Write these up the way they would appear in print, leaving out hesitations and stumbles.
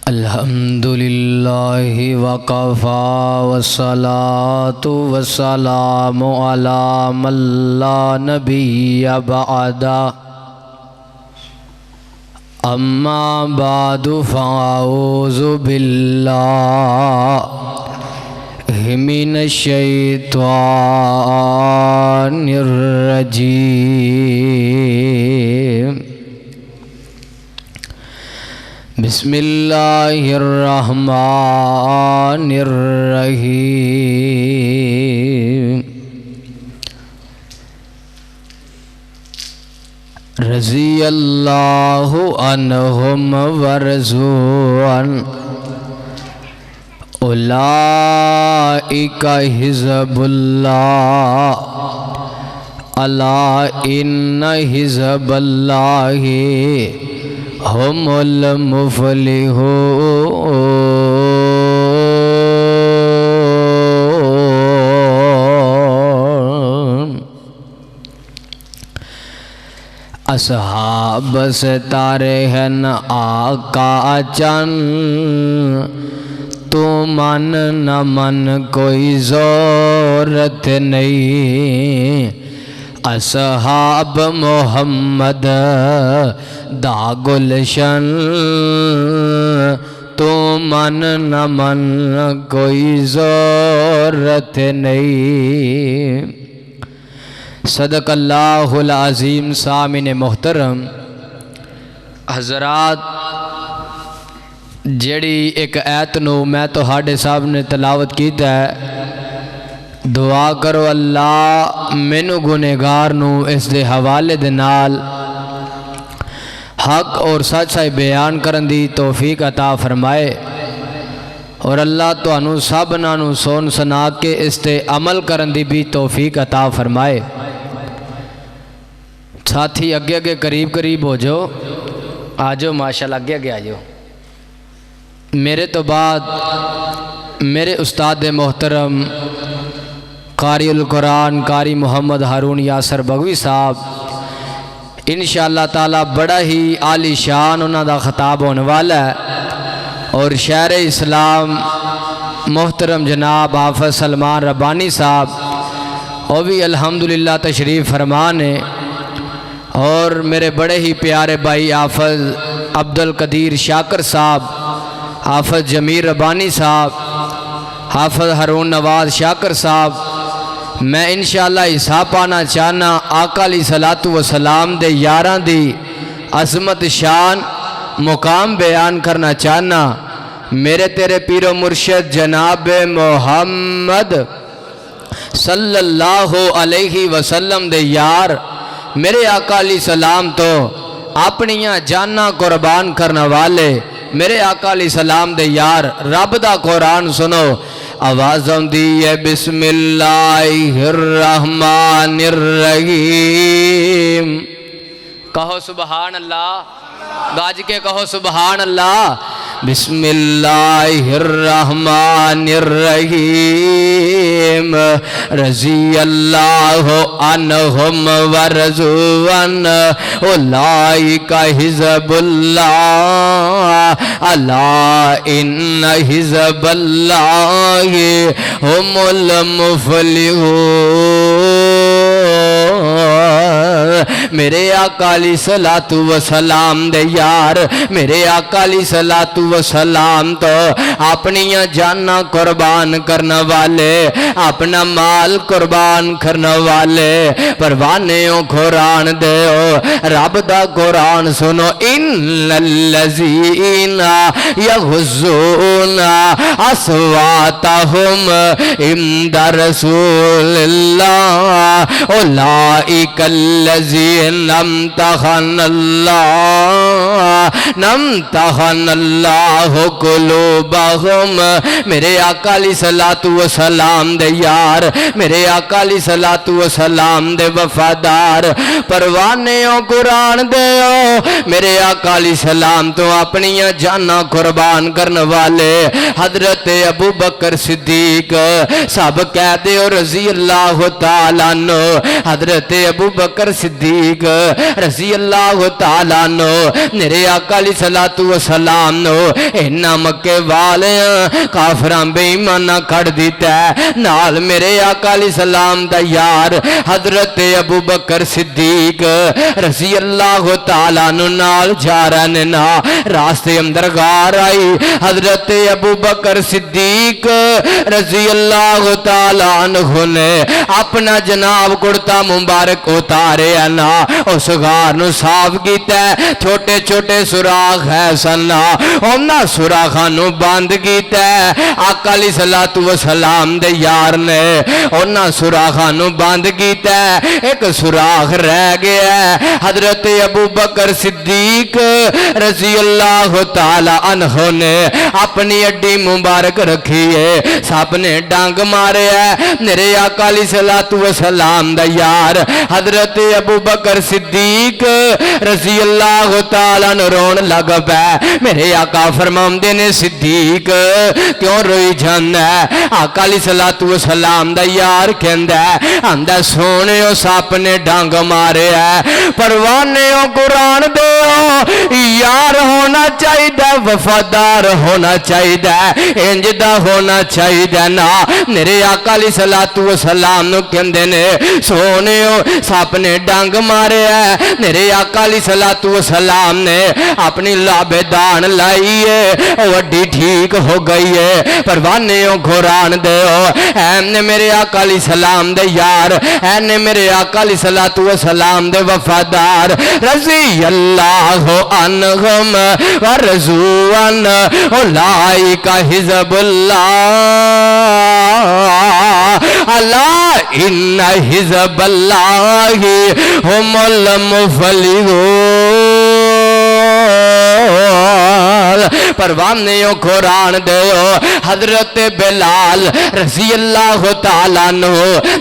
الحمدللہ وکفا والصلاة والسلام علی من لا نبی بعدا اما بعد فاعوذ باللہ من الشیطان الرجیم بسم اللہ الرحمن الرحیم رضی اللہ عنہم ورضوا عنہ اولئک حزب اللہ الا ان حزب اللہ ہم المفلحون اصحاب ستارے ہیں آقا چند تو من نہ من کوئی ضرورت نہیں اصحاب محمد دا گلشن تو من نہ من کوئی ضرورت نہیں صدق اللہ العظیم سامعین محترم حضرات جیڑی ایک ایت نو میں تو ہاڑے صاحب نے تلاوت کیتا ہے دعا کرو اللہ مینو گنہگار نو اس دے حوالے دے نال حق اور سچ سچ بیان کرن دی توفیق عطا فرمائے اور اللہ تو انو سب نانو سون سنا کے اس تے عمل کرن دی بھی توفیق عطا فرمائے ساتھی اگے اگے قریب قریب ہو جو آجو ماشاءاللہ اگے اگے آجو میرے تو بعد میرے استاد محترم قاری القرآن قاری محمد ہارون یاسر بغوی صاحب انشاءاللہ تعالی بڑا ہی عالی شان انہاں دا خطاب ہونے والا ہے اور شہر اسلام محترم جناب حافظ سلمان ربانی صاحب وہ بھی الحمدللہ تشریف فرمان ہے اور میرے بڑے ہی پیارے بھائی حافظ عبدالقدیر شاکر صاحب حافظ جمیل ربانی صاحب حافظ ہارون نواز شاکر صاحب میں انشاءاللہ حصہ پانا چاہنا آقا علیہ الصلوۃ والسلام دے یاراں دی عظمت شان مقام بیان کرنا چاہنا میرے تیرے پیر و مرشد جناب محمد صلی اللہ علیہ وسلم دے یار میرے آقا علیہ السلام تو اپنیاں جانا قربان کرنا والے میرے آقا علیہ السلام دے یار رب دا قرآن سنو آوازوں دیئے بسم اللہ الرحمن الرحیم کہو سبحان اللہ گاج کے کہو سبحان اللہ بسم اللہ الرحمن الرحیم رضی اللہ عنہم ورضوا عنہ اولئک حزب اللہ الا ان حزب اللہ ہم المفلحون میرے آقا علیہ الصلوۃ والسلام دے یار میرے آقا علیہ الصلوۃ والسلام تو اپنیاں جانا قربان کرنا والے اپنا مال قربان کرنا والے پروانیوں قرآن دیو رب دا قرآن سنو ان الذین یغضون اصواتہم عند رسول اللہ اولئک الذین امتحن اللہ قلوبہم میرے آقا علیہ الصلوۃ والسلام دے یار میرے آقا علیہ الصلوۃ والسلام دے وفادار پروانیوں قرآن دیو میرے آقا علیہ السلام تو اپنیاں جانا قربان کرنے والے حضرت ابو بکر صدیق سب کہہ دیو رضی اللہ تعالیٰ عنہ حضرت ابو بکر صدیق صدیق رضی اللہ تعالیٰ عنہ میرے آقا علیہ الصلوۃ والسلام نو اینا مکے والیاں کافراں بے ایماناں کھڑ دیتا ہے نال میرے آقا علیہ السلام دا یار حضرت ابو بکر صدیق رضی اللہ تعالیٰ عنہ نال جا رہے نا راستے اندر غار آئی حضرت ابو بکر صدیق رضی اللہ تعالیٰ عنہ نے اپنا جناب کرتا مبارک اتارے نا اس غار نو صاف کیتا ہے چھوٹے چھوٹے سوراخ ہے سنا انہاں سوراخاں نو بند کیتا ہے آقا علیہ الصلوۃ والسلام دے یار نے انہاں سوراخاں نو بند کیتا ہے ایک سوراخ رہ گیا ہے حضرت ابو بکر صدیق رضی اللہ تعالی عنہ نے اپنی اڈی مبارک رکھی ہے سب نے ڈانگ مارے ہے میرے آقا علیہ الصلوۃ والسلام دا یار حضرت ابو بکر صدیق رضی اللہ تعالیٰ عنہ رون لگ پے میرے آقا فرماندے نے صدیق کیوں روئی جانا ہے آقا علیہ الصلوۃ والسلام دا یار کہندا ہے آندا سونے سپ نے ڈانگ مارے ہے پروانے قرآن دے یار ہونا چاہیے وفادار ہونا چاہیے انج دا ہونا چاہیے نا میرے آقا علیہ الصلوۃ والسلام نو کہندے نے سونے سپ نے ڈانگ مارے ہے میرے آقا علیہ الصلوۃ والسلام نے اپنی لابدان لائی ہے وڈی ٹھیک ہو گئی ہے پروانے قرآن دے ایم نے میرے آقا علیہ السلام دے یار ایم نے میرے آقا علیہ الصلوۃ والسلام دے وفادار رضی اللہ عنہم ورضوا عنہ اولئک حزب اللہ الا ان حزب اللہ هم المفلحون پروانیوں قرآن دیو حضرت بلال رضی اللہ تعالیٰ عنہ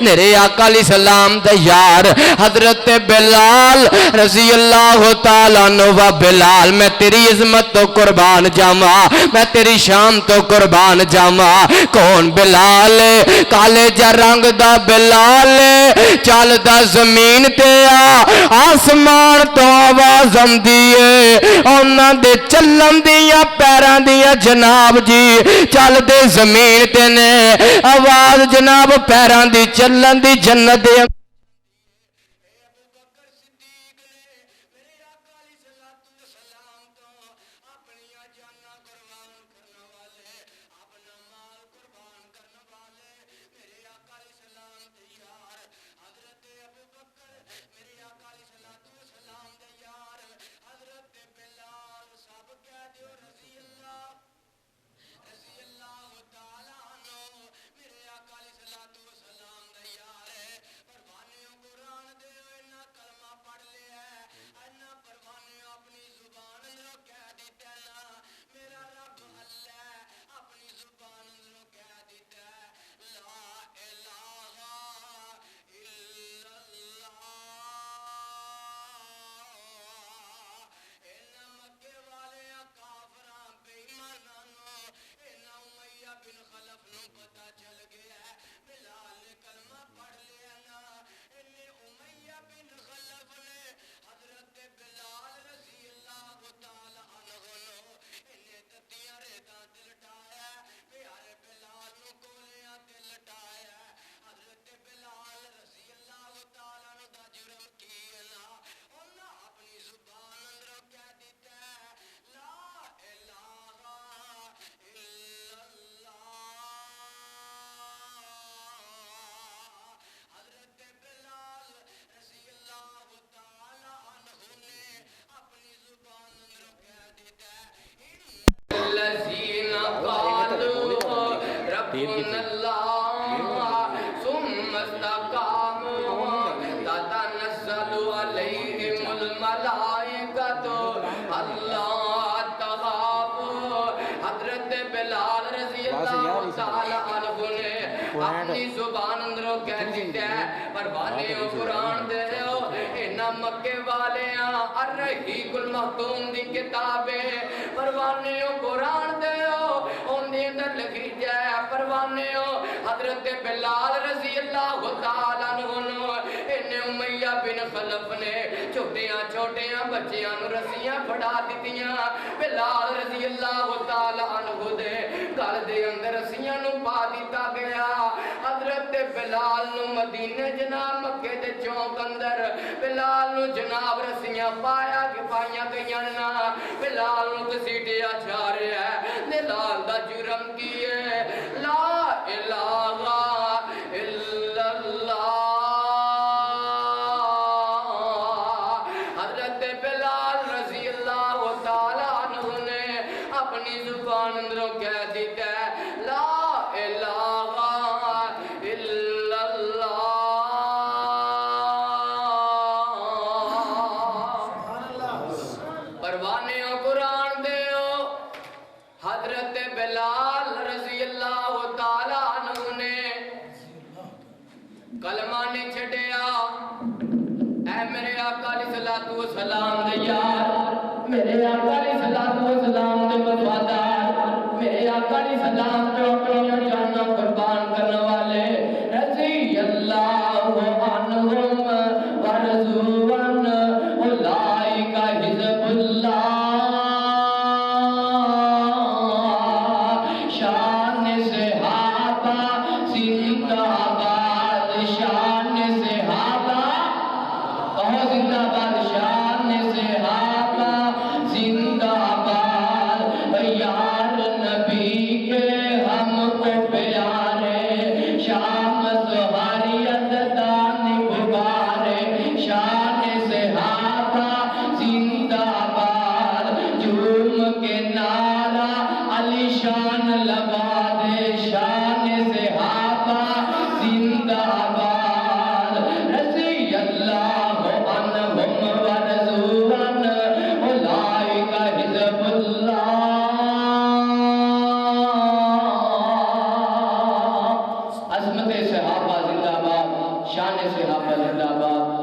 میرے آقا علیہ السلام دا یار حضرت بلال رضی اللہ تعالیٰ عنہ و بلال میں تیری عظمت تو قربان جاما میں تیری شان تو قربان جاما کون بلال کالے جا رنگ دا بلال چل دا زمین تے آسمان تو آواز آندیے اونا دے چلن دیا پیران دیا جناب جی چل دے زمین تے نے آواز جناب پیران دی چلن دی جنت دے اپنی زبان اندروں کہہ دیتا ہے پروانے قرآن دے ہو اینا مکے والے الرحیق المختوم دی کتابیں پروانے قرآن دے ہو ان دی اندر لکھی جائے پروانے حضرت بلال رضی اللہ تعالیٰ عنہ انہیں امیہ بن خلف نے چھوٹیاں چھوٹیاں بچیاں نو رسیاں پھڑا دتیاں بلال رضی اللہ تعالی عنہ دے گل دے اندر رسیاں نو پا دیتا گیا حضرت بلال نو مدینے جناب مکے دے چوک اندر بلال نو جناب رسیاں پایا کہ پائیاں گئیاں نا بلال نو کسیٹیا جا رہا ہے بلال دا جرم کی ہے لا الہ الا اللہ حضرت بلال رضی اللہ تعالیٰ عنہ نے اپنی زبان اندروں کہہ دیتا ہے لا الہ الا اللہ پروانے ہو قرآن دے ہو حضرت بلال رضی اللہ تعالیٰ عنہ نے کلمہ نے چھڑیا اے میرے آقا علیہ السلام دے یار میرے آقا علیہ السلام دے وفادار میرے آقا علیہ السلام جو اپنی جاناں قربان کرنے والے رضی اللہ عنہم ورضوان اولئک حزب اللہ شان صحابہ زندہ باد شان صحابہ کہو زندہ باد شان صحابہ زندہ باد یار نبی کے ہم کو پیارے شام سہاری عزدان ببارے شان صحابہ زندہ باد جھوم کے نعرہ علی شان لگا دے شان صحابہ زندہ باد رضی اللہ عنہم ورضوان اولئک حزب اللہ عظمت صحابہ زندہ باد شان صحابہ زندہ باد